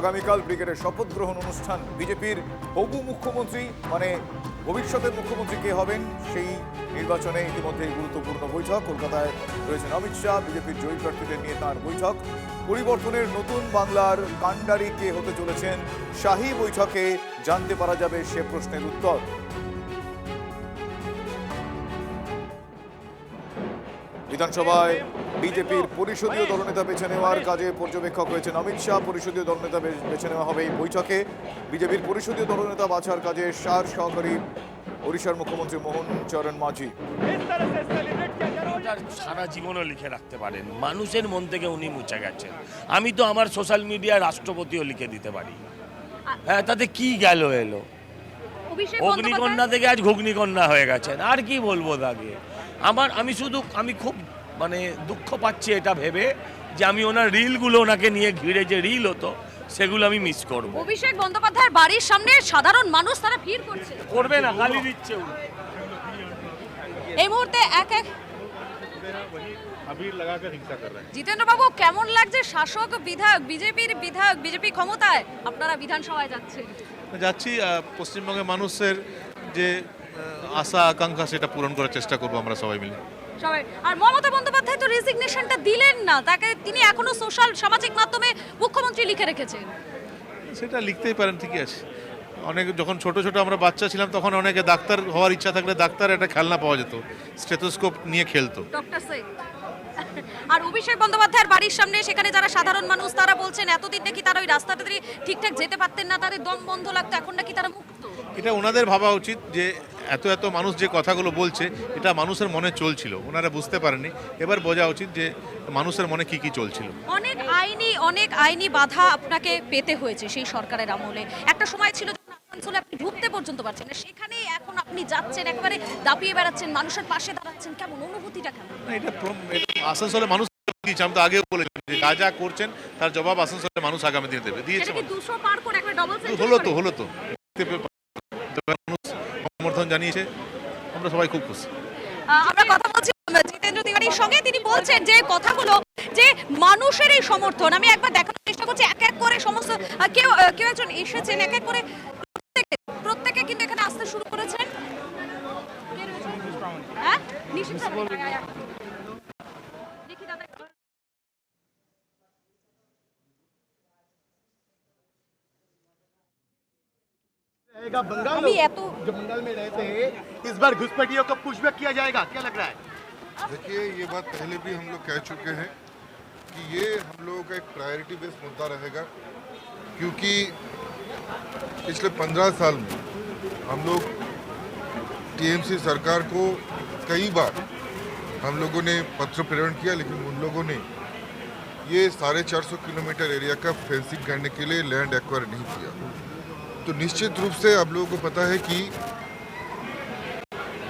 আগামীকাল ব্রিগেডের শপথ গ্রহণ অনুষ্ঠান। বিজেপির হবু মুখ্যমন্ত্রী মানে ভবিষ্যতের মুখ্যমন্ত্রী কে হবেন সেই নির্বাচনে ইতিমধ্যে গুরুত্বপূর্ণ বৈঠক। কলকাতায় রয়েছেন অমিত শাহ, বিজেপির জয়ী প্রার্থীদের নিয়ে তাঁর বৈঠক। পরিবর্তনের নতুন বাংলার কাণ্ডারি কে হতে চলেছেন শাহী বৈঠকে জানতে পারা যাবে সে প্রশ্নের উত্তর। বিধানসভায় বিজেপির পরিষদীয় দলনেতা বেছে নেওয়ার কাজে পর্যবেক্ষক রয়েছেন অমিত শাহ। পরিষদীয় দলনেতা বেছে নেওয়া হবে এই বৈঠকে। বিজেপির পরিষদীয় দলনেতা বাছার কাজে সহকারী ওড়িশার মুখ্যমন্ত্রী মোহন চরণ মাঝি। সারা জীবনও লিখে রাখতে পারেন, মানুষের মন থেকে উনি মুছে গেছেন। আমি তো আমার সোশ্যাল মিডিয়ায় রাষ্ট্রপতিও লিখে দিতে পারি। হ্যাঁ, তাতে কি গেল এলো? অগ্নিকন্যা থেকে আজ ঘুগ্নিকন্যা হয়ে গেছেন, আর কি বলবো তাকে। আমি খুব দুঃখ পাচ্ছি এটা ভেবে যে আমি ওনার রিলগুলো, ওনাকে নিয়ে ঘিরে যে রিল হতো সেগুলো আমি মিস করব। অভিষেক বন্দ্যোপাধ্যায়ের বাড়ির সামনে সাধারণ মানুষ তারা ভিড় করবে না, গালি দিচ্ছে। এই মুহূর্তে জিতেন্দ্র বাবু, কেমন লাগছে শাসক বিধায়ক বিজেপি ক্ষমতায়, আপনারা বিধানসভায় যাচ্ছি। পশ্চিমবঙ্গের মানুষের যে আশা আকাঙ্ক্ষা সেটা পূরণ করার চেষ্টা করবো আমরা সবাই মিলে। আর মমতা বন্দ্যোপাধ্যায় তো রেজিগনেশনটা দিলেন না, তাকে তিনি এখনো সামাজিক মাধ্যমে মুখ্যমন্ত্রী লিখে রেখেছেন। সেটা লিখতেই পারেন, ঠিকই আছে। অনেক যখন ছোট আমরা বাচ্চা ছিলাম তখন অনেকে ডাক্তার হওয়ার ইচ্ছা থাকলে ডাক্তার একটা খেলনা পাওয়া যেত, স্টেথোস্কোপ নিয়ে খেলতো। আর অভিষেক বন্দ্যোপাধ্যায়ের বাড়ির সামনে সেখানে যারা সাধারণ মানুষ তারা বলছেন এতদিন নাকি তারা ওই রাস্তাটা ঠিকঠাক যেতে পারতেন না, তাদের দম বন্ধ লাগতো, এখন নাকি তারা মুক্ত। এটা ওনাদের ভাবা উচিত যে এত মানুষ যে কথাগুলো বলছে এটা মানুষের মনে চলছিল, ওনারা বুঝতে পারেনি। এবার বোঝা উচিত যে মানুষের মনে কি চলছিল। অনেক আইনি বাধা আপনাকে পেতে হয়েছে সেই সরকারের আমলে। একটা সময় ছিল আসানসোলে আপনি ঢুকতে পর্যন্ত পারছেন না, সেখানেই এখন আপনি যাচ্ছেন, একেবারে দাপিয়ে বেড়াচ্ছেন, মানুষের পাশে দাঁড়াচ্ছেন। কেমন অনুভূতিটা? কেমন এটা আসানসোলে মানুষ দিয়েছে, আমি তো আগেও বলেছি যে যা করছেন তার জবাব আসানসোলে মানুষ আগামী দিনে দেবে। দিয়েছে, 200 পার করে একবার ডবল সেঞ্চুরি হলো তো মানুষ সমর্থন জানিয়েছে, আমরা সবাই খুব খুশি। আমরা কথা বলছি জিতেন্দ্র তিওয়ারির সঙ্গে, তিনি বলছেন যে কথাগুলো যে মানুষের এই সমর্থন। আমি একবার দেখানোর চেষ্টা করছি, এক এক করে সমস্ত কেউ একজন এসেছেন, এক এক করে প্রত্যেকে কিন্তু এখানে আসতে শুরু করেছেন। হ্যাঁ, নিশ্চিত দেখি দাদা। बंगाल जो बंगाल में रहते हैं, इस बार घुसपैठियों को पुशबैक किया जाएगा, क्या लग रहा है? देखिए, ये बात पहले भी हम लोग कह चुके हैं कि ये हम लोगों का एक प्रायोरिटी बेस्ड मुद्दा रहेगा, क्योंकि पिछले 15 साल में हम लोग टीएमसी सरकार को कई बार हम लोगों ने पत्र प्रेरण किया, लेकिन उन लोगों ने ये 450 किलोमीटर एरिया का फेंसिंग करने के लिए लैंड एक्वायर नहीं किया। तो निश्चित रूप से आप लोगों को पता है कि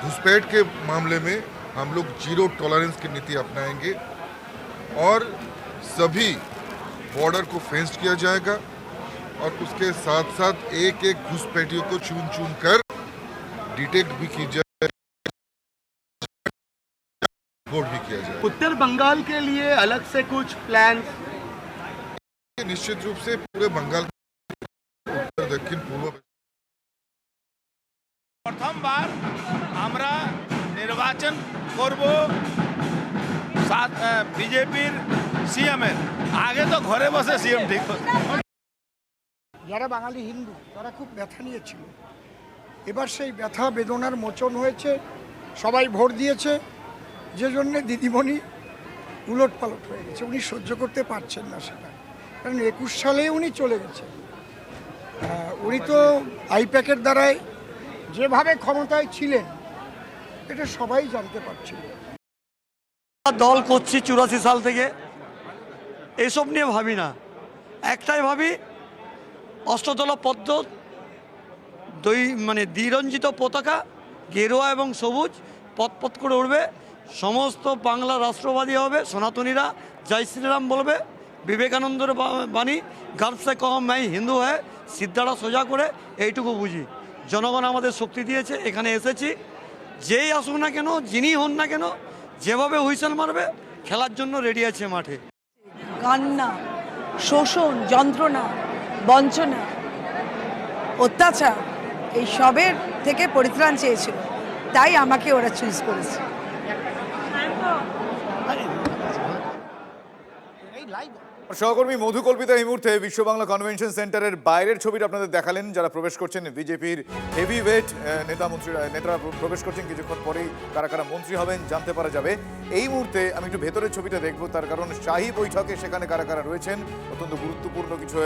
घुसपैठ के मामले में हम लोग जीरो टॉलरेंस की नीति अपनाएंगे और सभी बॉर्डर को फेंस किया जाएगा, और उसके साथ साथ एक घुसपैठियों को चुन कर डिटेक्ट भी की जाए, रिपोर्ट भी किया जाए। उत्तर बंगाल के लिए अलग से कुछ प्लान? निश्चित रूप से पूरे बंगाल उत्तर दक्षिण पूर्व প্রথমবার আমরা নির্বাচন করব বিজেপির সিএমের আগে, তো ঘরে বসে সিএম ঠিক হতো। যারা বাঙালি হিন্দু তারা খুব ব্যথা নিয়েছিল, এবার সেই ব্যথা বেদনার মোচন হয়েছে, সবাই ভোট দিয়েছে, যে জন্যে দিদিমণি উলট পালট হয়ে গেছে। উনি সহ্য করতে পারছেন না সেটা, কারণ 21 সালে উনি চলে গেছেন। উনি তো আইপ্যাকের দ্বারাই যেভাবে ক্ষমতায় ছিলেন এটা সবাই জানতে পারছিল। দল করছি 84 সাল থেকে, এসব নিয়ে ভাবি না, একটাই ভাবি অষ্টদল পদ্ম দ্বিরঞ্জিত পতাকা গেরুয়া এবং সবুজ পথ করে উঠবে, সমস্ত বাংলা রাষ্ট্রবাদী হবে, সনাতনীরা জয় শ্রীরাম বলবে, বিবেকানন্দের বাণী গার্ভ সে কম मैं হিন্দু হ্যাঁ, সিদ্ধারা সোজা করে এইটুকু বুঝি। জনগণ আমাদের শক্তি দিয়েছে, এখানে এসেছি, যেই আসুক না কেন, যিনি হন না কেন, যেভাবে হুইসেল মারবে খেলার জন্য রেডি আছে মাঠে। কান্না, শোষণ, যন্ত্রণা বঞ্চনা, অত্যাচার এই সবের থেকে পরিত্রাণ চেয়েছিল, তাই আমাকে ওরা চুজ করেছে। সহকর্মী মধু কল্পিতা এই মুহূর্তে বিশ্ব বাংলা কনভেনশন সেন্টারের বাইরের ছবিটা আপনাদের দেখালেন, যারা প্রবেশ করছেন বিজেপির হেভি ওয়েট নেতারা প্রবেশ করছেন। কিছুক্ষণ পরেই কারা কারা মন্ত্রী হবেন জানতে পারা যাবে। এই মুহূর্তে আমি একটু ভেতরের ছবিটা দেখবো, তার কারণ শাহী বৈঠকে সেখানে কারা কারা রয়েছেন, অত্যন্ত গুরুত্বপূর্ণ কিছু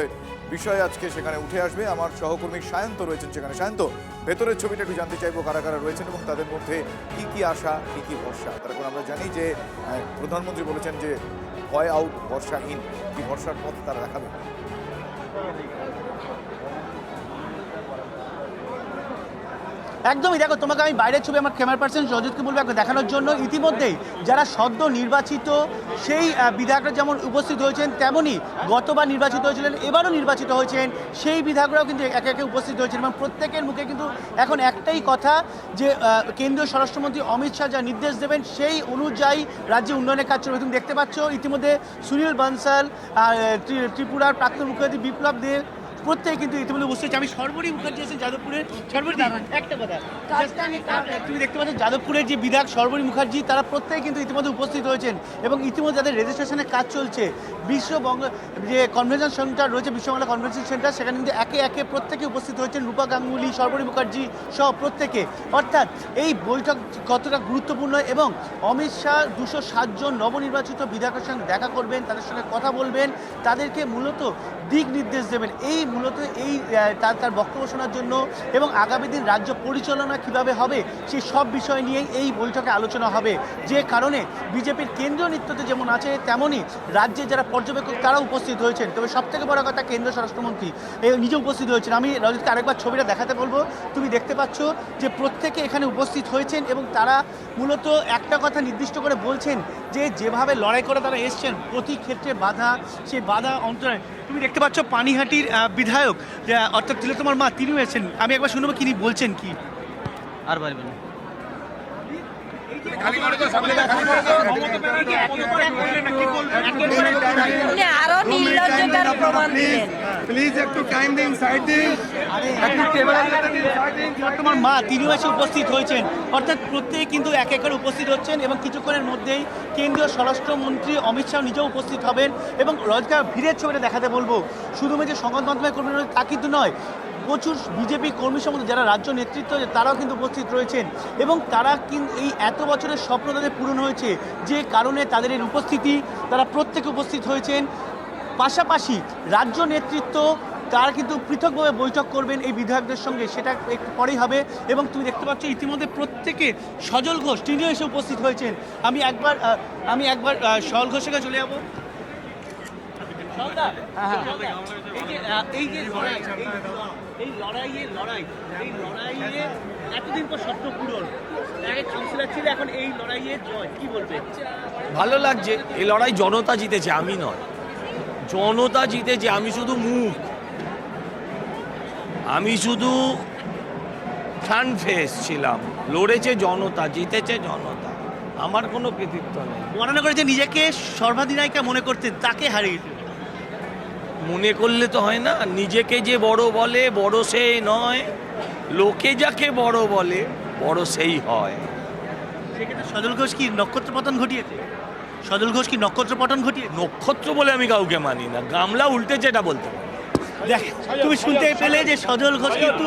বিষয় আজকে সেখানে উঠে আসবে। আমার সহকর্মী সায়ন্ত রয়েছেন সেখানে। সায়ন্ত, ভেতরের ছবিটা একটু জানতে চাইবো, কারা কারা রয়েছেন এবং তাদের মধ্যে কি কি আশা, কি কি ভরসা। তার কারণ আমরা জানি যে প্রধানমন্ত্রী বলেছেন যে ভয় আউট, ভরসাহীন। কি ভরসার পথ তারা দেখাবে? একদমই, দেখো তোমাকে আমি বাইরের ছবি আমার ক্যামেরা পার্সন রজতকে বলবো একবার দেখানোর জন্য। ইতিমধ্যেই যারা সদ্য নির্বাচিত সেই বিধায়করা যেমন উপস্থিত হয়েছেন, তেমনই গতবার নির্বাচিত হয়েছিলেন, এবারও নির্বাচিত হয়েছেন সেই বিধায়করাও কিন্তু একে একে উপস্থিত হয়েছেন এবং প্রত্যেকের মুখে কিন্তু এখন একটাই কথা যে কেন্দ্রীয় স্বরাষ্ট্রমন্ত্রী অমিত শাহ যা নির্দেশ দেবেন সেই অনুযায়ী রাজ্যে উন্নয়নের কাজ চলবে। তুমি দেখতে পাচ্ছ ইতিমধ্যে সুনীল বানসাল, ত্রিপুরার প্রাক্তন মুখ্যমন্ত্রী বিপ্লব দেব প্রত্যেকে কিন্তু ইতিমধ্যে উপস্থিত হচ্ছে। আমি সর্বরী মুখার্জি আছেন যাদবপুরের। সর্বরী, একটা কথা, তুমি দেখতে পাচ্ছ যাদবপুরের যে বিধায়ক সর্বরী মুখার্জি, তারা প্রত্যেকে কিন্তু ইতিমধ্যে উপস্থিত হয়েছেন এবং ইতিমধ্যে যাদের রেজিস্ট্রেশনের কাজ চলছে। বিশ্ববঙ্গ যে কনভেনশন সেন্টার রয়েছে, বিশ্ববাংলা কনভেনশন সেন্টার, সেখানে কিন্তু একে একে প্রত্যেকে উপস্থিত হয়েছেন। রূপা গাঙ্গুলি, সর্বরী মুখার্জি সহ প্রত্যেকে। অর্থাৎ এই বৈঠক কতটা গুরুত্বপূর্ণ এবং অমিত শাহ 207 জন নবনির্বাচিত বিধায়কের সঙ্গে দেখা করবেন, তাদের সঙ্গে কথা বলবেন, তাদেরকে মূলত দিক নির্দেশ দেবেন। এই মূলত এই তার বক্তব্য শোনার জন্য এবং আগামী দিন রাজ্য পরিচালনা কিভাবে হবে সেই সব বিষয় নিয়েই এই বৈঠকে আলোচনা হবে। যে কারণে বিজেপির কেন্দ্রীয় নেতৃত্বে যেমন আছে, তেমনই রাজ্যে যারা পর্যবেক্ষক তারা উপস্থিত হয়েছেন। তবে সবথেকে বড় কথা, কেন্দ্রীয় স্বরাষ্ট্রমন্ত্রী নিজে উপস্থিত হয়েছেন। আমি রজতকে আরেকবার ছবিটা দেখাতে বলবো। তুমি দেখতে পাচ্ছ যে প্রত্যেকে এখানে উপস্থিত হয়েছেন এবং তারা মূলত একটা কথা নির্দিষ্ট করে বলছেন যে যেভাবে লড়াই করে তারা এসছেন, প্রতি ক্ষেত্রে বাধা, সেই বাধা অন্তরায়। তুমি দেখতে পাচ্ছ পানিহাটির বিধায়ক অর্থাৎ তিলোত্তমার মা, তিনিও এসেছেন। আমি একবার শুনবো তিনি বলছেন কি। আর বলবেন আরো নির্লজ্জতার প্রমাণ দিলেন। প্লিজ একটু টাইম দিন, সাইড দিন। তোমার মা, তিনিও এসে উপস্থিত হয়েছেন। অর্থাৎ প্রত্যেকে কিন্তু এক এক করে উপস্থিত হচ্ছেন এবং কিছুক্ষণের মধ্যেই কেন্দ্রীয় স্বরাষ্ট্রমন্ত্রী অমিত শাহ নিজেও উপস্থিত হবেন এবং রোজগার ভিড়ের ছবিটা দেখাতে বলবো। শুধুমাত্র সংবাদ মাধ্যমের কর্মী তা কিন্তু নয়, প্রচুর বিজেপি কর্মী সম্বন্ধে যারা রাজ্য নেতৃত্ব তারাও কিন্তু উপস্থিত রয়েছেন এবং তারা কিন্তু এই এত বছরের স্বপ্ন তাদের পূরণ হয়েছে, যে কারণে তাদের এই উপস্থিতি, তারা প্রত্যেকে উপস্থিত হয়েছেন। পাশাপাশি রাজ্য নেতৃত্ব তারা কিন্তু পৃথকভাবে বৈঠক করবেন এই বিধায়কদের সঙ্গে, সেটা একটু পরেই হবে। এবং তুমি দেখতে পাচ্ছ ইতিমধ্যে প্রত্যেকে, সজল ঘোষ তিনিও এসে উপস্থিত হয়েছেন। আমি একবার সজল ঘোষের কাছে চলে যাবো। এই লড়াইয়ে এতদিন পর স্বপ্ন পূরণ, কাউন্সিলর ছিল, এখন এই লড়াইয়ে জয়, কি বলবে? ভালো লাগছে। এই লড়াই জনতা জিতেছে, আমি নয়। জনতা জিতেছে, আমি শুধু মুখ, আমি শুধু ফ্রন্ট ফেস ছিলাম। লড়েছে জনতা, জিতেছে জনতা, আমার কোনো কৃতিত্ব নেই। বর্ণনা করেছে নিজেকে সর্বাধিনায়িকা মনে করতেন, তাকে হারিয়েছে। মনে করলে তো হয় না, নিজেকে যে বড় বলে বড় সে নয়, লোকে যাকে বড় বলে বড় সেই হয়। সেক্ষেত্রে সজল ঘোষ কি নক্ষত্র পতন ঘটিয়েছে? সজল ঘোষ কি নক্ষত্র পতন ঘটিয়েছে? নক্ষত্র বলে আমি কাউকে মানি না, গামলা উল্টেছে এটা বলতে পারি। দেখ, তুমি শুনতে পেলে যে সজল ঘোষ কিন্তু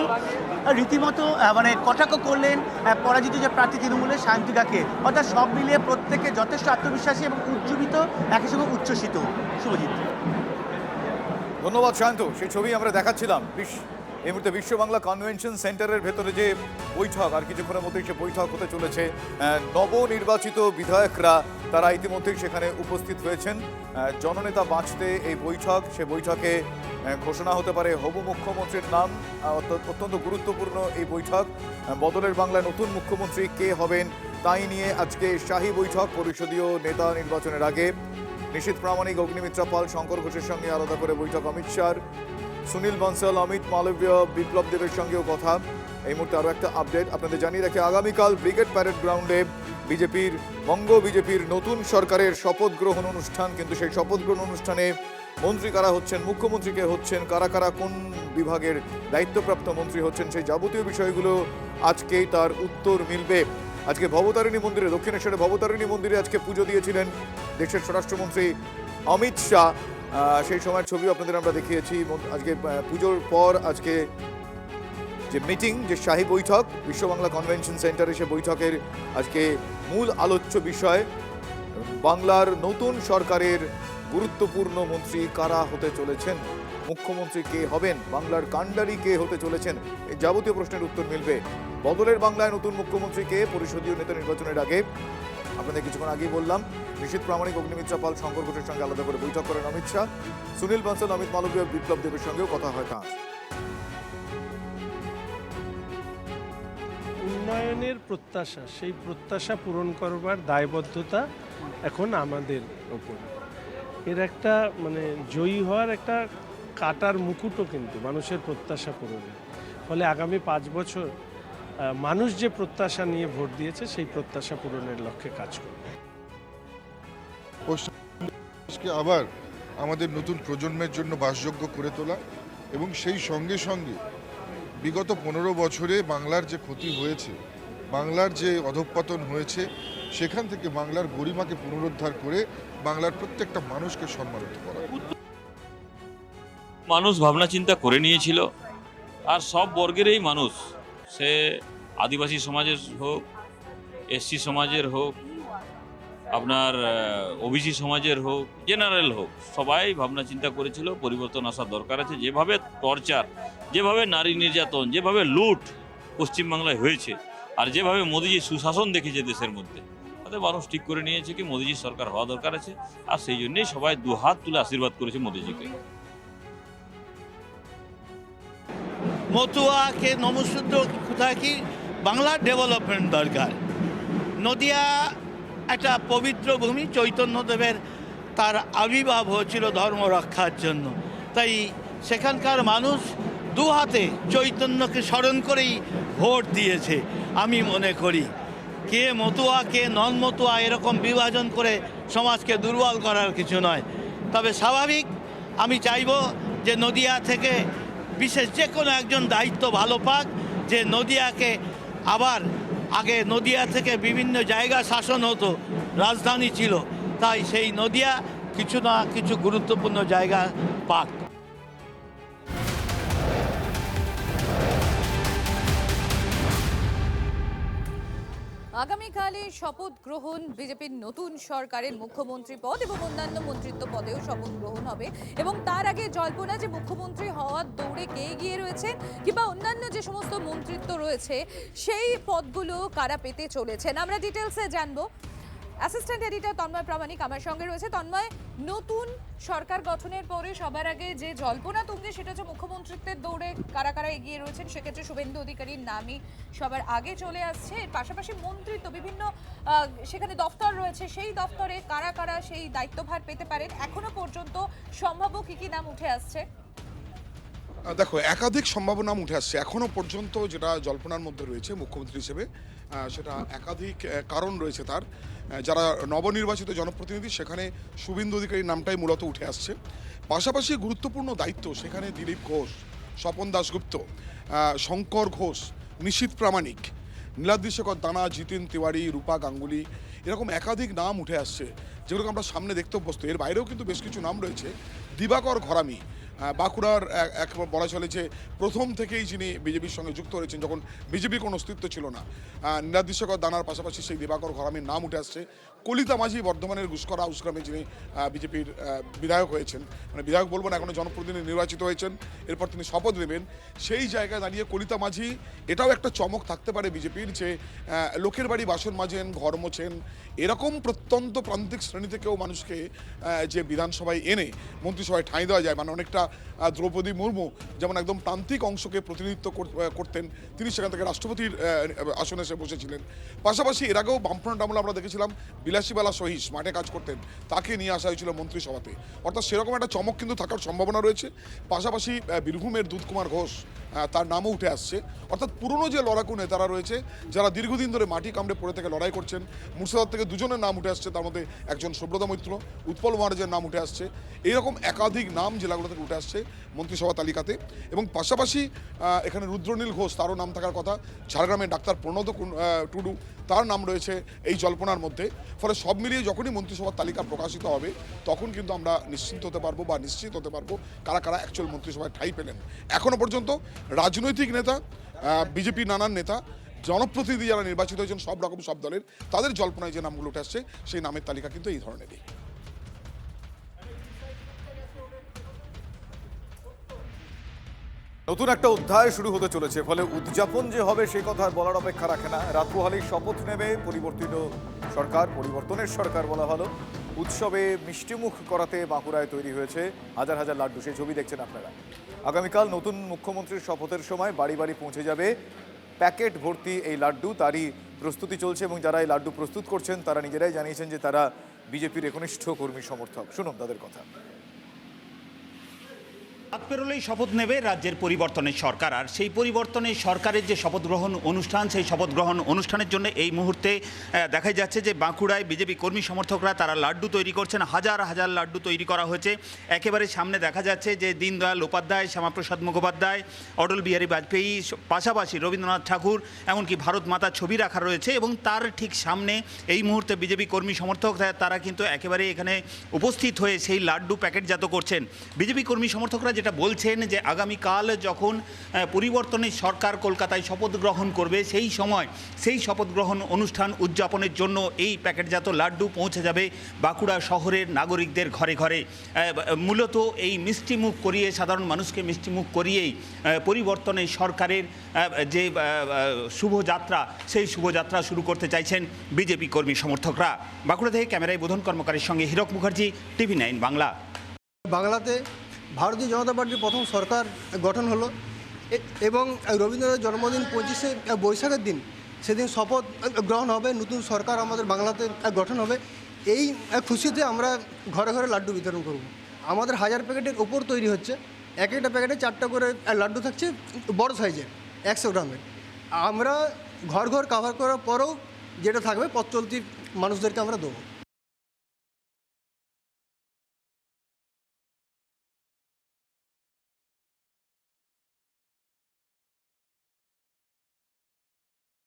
রীতিমতো মানে কটাক্ষ করলেন পরাজিত যে প্রার্থী তৃণমূলের সায়ন্তিকাকে। অর্থাৎ সব মিলিয়ে প্রত্যেকে যথেষ্ট আত্মবিশ্বাসী এবং উজ্জীবিত, একই সঙ্গে উচ্ছ্বসিত। শুভজিৎ, ধন্যবাদ সায়ন্ত। সেই ছবি আমরা দেখাচ্ছিলাম। এই মুহূর্তে বিশ্ব বাংলা কনভেনশন সেন্টারের ভেতরে যে বৈঠক, আর কিছুক্ষণের মধ্যেই সে বৈঠক হতে চলেছে। নবনির্বাচিত বিধায়করা তারা ইতিমধ্যেই সেখানে উপস্থিত হয়েছেন। জননেতা বাঁচতে এই বৈঠক, সে বৈঠকে ঘোষণা হতে পারে হবু মুখ্যমন্ত্রীর নাম। অত্যন্ত গুরুত্বপূর্ণ এই বৈঠক। বদলের বাংলায় নতুন মুখ্যমন্ত্রী কে হবেন তাই নিয়ে আজকে শাহী বৈঠক। পরিষদীয় নেতা নির্বাচনের আগে নিশীথ প্রামাণিক, অগ্নিমিত্রা পাল, শঙ্কর ঘোষের সঙ্গে আলাদা করে বৈঠক অমিত শাহর। সুনীল বানসাল, অমিত মালব্য, বিপ্লব দেবের সঙ্গেও কথা। এই মুহূর্তে আরও একটা আপডেট আপনাদের জানিয়ে রাখি, আগামীকাল ব্রিগেড প্যারেড গ্রাউন্ডে বিজেপির নতুন সরকারের শপথ গ্রহণ অনুষ্ঠান। কিন্তু সেই শপথ গ্রহণ অনুষ্ঠানে মন্ত্রী কারা হচ্ছেন, মুখ্যমন্ত্রী কে হচ্ছেন, কারা কারা কোন বিভাগের দায়িত্বপ্রাপ্ত মন্ত্রী হচ্ছেন, সেই যাবতীয় বিষয়গুলো আজকেই তার উত্তর মিলবে। আজকে ভবতারিণী মন্দিরে, দক্ষিণেশ্বরে ভবতারিণী মন্দিরে আজকে পুজো দিয়েছিলেন দেশের স্বরাষ্ট্রমন্ত্রী অমিত শাহ। সেই সময়ের ছবি আপনাদের আমরা দেখিয়েছি। আজকে পুজোর পর আজকে যে মিটিং, যে শাহী বৈঠক বিশ্ববাংলা কনভেনশন সেন্টারে, সে বৈঠকের আজকে মূল আলোচ্য বিষয় বাংলার নতুন সরকারের গুরুত্বপূর্ণ মন্ত্রী কারা হতে চলেছেন, মুখ্যমন্ত্রী কে হবেন, বাংলার কাণ্ডারি কে হতে চলেছেন, এই যাবতীয় প্রশ্নের উত্তর মিলবে। বদলের বাংলায় নতুন মুখ্যমন্ত্রী কে, পরিষদীয় নেতা নির্বাচনের আগে আপনাদের কিছুক্ষণ আগেই বললাম নিশীথ প্রামাণিক, অগ্নিমিত্রা পাল, শঙ্কর ঘোষের সঙ্গে আলাদা করে বৈঠক করেন অমিত শাহ। সুনীল বানসাল, অমিত মালবীয়, বিপ্লব দেবের সঙ্গেও কথা হয় তাঁর। উন্নয়নের প্রত্যাশা, সেই প্রত্যাশা পূরণ করবার দায়বদ্ধতা এখন আমাদের ওপর। এর একটা মানে জয়ী হওয়ার একটা কাটার মুকুটও কিন্তু মানুষের প্রত্যাশা পূরণের। ফলে আগামী 5 বছর মানুষ যে প্রত্যাশা নিয়ে ভোট দিয়েছে সেই প্রত্যাশা পূরণের লক্ষ্যে কাজ করবে। পশ্চিমবঙ্গকে আবার আমাদের নতুন প্রজন্মের জন্য বাসযোগ্য করে তোলা এবং সেই সঙ্গে সঙ্গে বিগত 15 বছরে বাংলার যে ক্ষতি হয়েছে, বাংলার যে অধঃপতন হয়েছে, সেখান থেকে বাংলার গরিমাকে পুনরুদ্ধার করে বাংলার প্রত্যেকটা মানুষকে সম্মানিত করা। মানুষ ভাবনা চিন্তা করে নিয়েছিল, আর সব বর্গেরই মানুষ, সে আদিবাসী সমাজের হোক, এসসি সমাজের হোক, আপনার ওবিসি সমাজের হোক, জেনারেল হোক, সবাই ভাবনা চিন্তা করেছিল পরিবর্তন আসার দরকার আছে। যেভাবে টর্চার, যেভাবে নারী নির্যাতন, যেভাবে লুট পশ্চিমবাংলায় হয়েছে, আর যেভাবে মোদিজি সুশাসন দেখেছে দেশের মধ্যে, তাতে মানুষ ঠিক করে নিয়েছে কি মোদিজির সরকার হওয়া দরকার আছে। আর সেই জন্যই সবাই দুহাত তুলে আশীর্বাদ করেছে মোদিজিকে। মতুয়াকে নমশূদ্র কোথায় কি বাংলার ডেভেলপমেন্ট দরকার। নদিয়া একটা পবিত্র ভূমি, চৈতন্যদেবের তার আবির্ভাব হয়েছিল ধর্ম রক্ষার জন্য, তাই সেখানকার মানুষ দু হাতে চৈতন্যকে স্মরণ করেই ভোট দিয়েছে। আমি মনে করি কে মতুয়া কে নন মতুয়া এরকম বিভাজন করে সমাজকে দুর্বল করার কিছু নয়। তবে স্বাভাবিক আমি চাইব যে নদিয়া থেকে বিশেষ যে কোনো একজন দায়িত্ব ভালো পাক, যে নদিয়াকে আবার, আগে নদিয়া থেকে বিভিন্ন জায়গা শাসন হতো, রাজধানী ছিল, তাই সেই নদিয়া কিছু না কিছু গুরুত্বপূর্ণ জায়গা পাক। আগামীকালে শপথ গ্রহণ, বিজেপির নতুন সরকারের মুখ্যমন্ত্রী পদ এবং অন্যান্য মন্ত্রিত্ব পদেও শপথ গ্রহণ হবে, এবং তার আগে জল্পনা যে মুখ্যমন্ত্রী হওয়ার দৌড়ে কে এগিয়ে রয়েছেন কিংবা অন্যান্য যে সমস্ত মন্ত্রিত্ব রয়েছে সেই পদগুলো কারা পেতে চলেছেন আমরা ডিটেলসে জানবো। অ্যাসিস্ট্যান্ট এডিটর তন্ময় প্রামাণিক আমার সঙ্গে রয়েছে। তন্ময়, নতুন সরকার গঠনের পরে সবার আগে যে জল্পনা তুঙ্গে, সেটা হচ্ছে মুখ্যমন্ত্রিত্বের দৌড়ে কারা কারা এগিয়ে রয়েছেন। সেক্ষেত্রে শুভেন্দু অধিকারীর নামই সবার আগে চলে আসছে। এর পাশাপাশি মন্ত্রিত্ব, বিভিন্ন সেখানে দফতর রয়েছে, সেই দফতরে কারা কারা সেই দায়িত্বভার পেতে পারেন, এখনো পর্যন্ত সম্ভাব্য কি নাম উঠে আসছে? দেখো, একাধিক সম্ভাবনা উঠে আসছে এখনো পর্যন্ত। যেটা জল্পনার মধ্যে রয়েছে মুখ্যমন্ত্রী হিসেবে, সেটা একাধিক কারণ রয়েছে তার। যারা নবনির্বাচিত জনপ্রতিনিধি, সেখানে শুভেন্দু অধিকারীর নামটাই মূলত উঠে আসছে। পাশাপাশি গুরুত্বপূর্ণ দায়িত্ব, সেখানে দিলীপ ঘোষ, স্বপন দাশগুপ্ত, শঙ্কর ঘোষ, নিশীথ প্রামাণিক, নীলাদ্রি শেখর দানা, জিতেন তিওয়ারি, রূপা গাঙ্গুলি, এরকম একাধিক নাম উঠে আসছে, যেগুলোকে আমরা সামনে দেখতে অভ্যস্ত। এর বাইরেও কিন্তু বেশ কিছু নাম রয়েছে। দিবাকর ঘরামি, বাঁকুড়ার এক বলা চলে যে প্রথম থেকেই যিনি বিজেপির সঙ্গে যুক্ত হয়েছেন, যখন বিজেপির কোনো অস্তিত্ব ছিল না। নীলাদ্রি শেখর দানার পাশাপাশি সেই দিবাকর ঘরামির নাম উঠে আসছে। কলিতা মাঝি, বর্ধমানের গুসকরা হাউসগ্রামে যিনি বিজেপির বিধায়ক হয়েছেন, মানে বিধায়ক বলবো না, এখনো জনপ্রতিনিধি নির্বাচিত হয়েছেন, এরপর তিনি শপথ নেবেন। সেই জায়গায় দাঁড়িয়ে কলিতা মাঝি, এটাও একটা চমক থাকতে পারে বিজেপির, যে লোকের বাড়ি বাসন মাজেন, ঘর মোছেন, এরকম প্রত্যন্ত প্রান্তিক শ্রেণী থেকেও মানুষকে যে বিধানসভায় এনে মন্ত্রিসভায় ঠাঁই দেওয়া যায়, মানে অনেকটা দ্রৌপদী মুর্মু যেমন একদম প্রান্তিক অংশকে প্রতিনিধিত্ব করতেন, তিনি সেখান থেকে রাষ্ট্রপতির আসনে এসে বসেছিলেন। পাশাপাশি এর আগেও বামফ্রন্ট আমলে আমরা দেখেছিলাম বিলাসীবালা সহিস মাঠে কাজ করতেন, তাকে নিয়ে আসা হয়েছিল মন্ত্রিসভাতে। অর্থাৎ সেরকম একটা চমক কিন্তু থাকার সম্ভাবনা রয়েছে। পাশাপাশি বীরভূমের দুধকুমার ঘোষ, তার নামও উঠে আসছে। অর্থাৎ পুরনো যে লড়াকু নেতারা রয়েছে, যারা দীর্ঘদিন ধরে মাটি কামড়ে পড়ে থেকে লড়াই করছেন, মুর্শিদাবাদ থেকে দুজনের নাম উঠে আসছে, তার মধ্যে একজন সুব্রত মৈত্র, উৎপল মহারাজের নাম উঠে আসছে। এইরকম একাধিক নাম জেলাগুলো থেকে উঠে আসছে মন্ত্রিসভা তালিকাতে। এবং পাশাপাশি এখানে রুদ্রনীল ঘোষ, তারও নাম থাকার কথা। ঝাড়গ্রামের ডাক্তার প্রণত টুডু, তার নাম রয়েছে এই জল্পনার মধ্যে। ফলে সব মিলিয়ে যখনই মন্ত্রিসভার তালিকা প্রকাশিত হবে, তখন কিন্তু আমরা নিশ্চিত হতে পারবো কারা কারা অ্যাকচুয়াল মন্ত্রিসভায় ঠাঁই পেলেন। এখনো পর্যন্ত রাজনৈতিক নেতা, বিজেপি নানান নেতা, জনপ্রতিনিধি যারা নির্বাচিত হয়েছেন সব রকম সব দলের, তাদের জল্পনায় যে নামগুলো উঠে আসছে, সেই নামের তালিকা কিন্তু এই ধরনেরই। নতুন একটা অধ্যায় শুরু হতে চলেছে, ফলে উদযাপন যে হবে সেই কথা আর বলার অপেক্ষা রাখে না। রাত পোহালেই শপথ নেবে পরিবর্তিত সরকার, পরিবর্তনের সরকার বলা ভালো। উৎসবে মিষ্টিমুখ করাতে বাঁকুড়ায় তৈরি হয়েছে হাজার হাজার লাড্ডু, সেই ছবি দেখছেন আপনারা। আগামীকাল নতুন মুখ্যমন্ত্রীর শপথের সময় বাড়ি বাড়ি পৌঁছে যাবে প্যাকেট ভর্তি এই লাড্ডু, তারই প্রস্তুতি চলছে। এবং যারা এই লাড্ডু প্রস্তুত করছেন তারা নিজেরাই জানিয়েছেন যে তারা বিজেপির একনিষ্ঠ কর্মী সমর্থক। শুনুন তাদের কথা। রাত পেরোলেই শপথ নেবে রাজ্যের পরিবর্তনের সরকার, আর সেই পরিবর্তনের সরকারের যে শপথ গ্রহণ অনুষ্ঠান, সেই শপথ গ্রহণ অনুষ্ঠানের জন্য এই মুহূর্তে দেখা যাচ্ছে যে বাঁকুড়ায় বিজেপি কর্মী সমর্থকরা তারা লাড্ডু তৈরি করছেন। হাজার হাজার লাড্ডু তৈরি করা হয়েছে। একেবারে সামনে দেখা যাচ্ছে যে দীনদয়াল উপাধ্যায়, শ্যামাপ্রসাদ মুখোপাধ্যায়, অটল বিহারী বাজপেয়ী, পাশাপাশি রবীন্দ্রনাথ ঠাকুর, এমনকি ভারত মাতার ছবি রাখা রয়েছে। এবং তার ঠিক সামনে এই মুহূর্তে বিজেপি কর্মী সমর্থক তারা কিন্তু একেবারে এখানে উপস্থিত হয়ে সেই লাড্ডু প্যাকেটজাত করছেন। বিজেপি কর্মী সমর্থকরা যেটা বলছেন যে আগামীকাল যখন পরিবর্তনের সরকার কলকাতায় শপথ গ্রহণ করবে, সেই সময় সেই শপথ গ্রহণ অনুষ্ঠান উদযাপনের জন্য এই প্যাকেটজাত লাড্ডু পৌঁছে যাবে বাঁকুড়া শহরের নাগরিকদের ঘরে ঘরে। মূলত এই মিষ্টিমুখ করিয়ে, সাধারণ মানুষকে মিষ্টিমুখ করিয়েই পরিবর্তনের সরকারের যে শুভযাত্রা, সেই শুভযাত্রা শুরু করতে চাইছেন বিজেপি কর্মী সমর্থকরা। বাঁকুড়া থেকে ক্যামেরায় বোধন কর্মকারের সঙ্গে হীরক মুখার্জি, TV9 বাংলা। বাংলাতে ভারতীয় জনতা পার্টির প্রথম সরকার গঠন হলো এবং রবীন্দ্রনাথের জন্মদিন 25শে বৈশাখের দিন, সেদিন শপথ গ্রহণ হবে, নতুন সরকার আমাদের বাংলাতে গঠন হবে। এই খুশিতে আমরা ঘরে ঘরে লাড্ডু বিতরণ করব। আমাদের 1000 প্যাকেটের ওপর তৈরি হচ্ছে। এক একটা প্যাকেটে 4টা করে লাড্ডু থাকছে, বড় সাইজের 100 গ্রামের। আমরা ঘর ঘর কাভার করার পরেও যেটা থাকবে পথ চলতি মানুষদেরকে আমরা দেবো।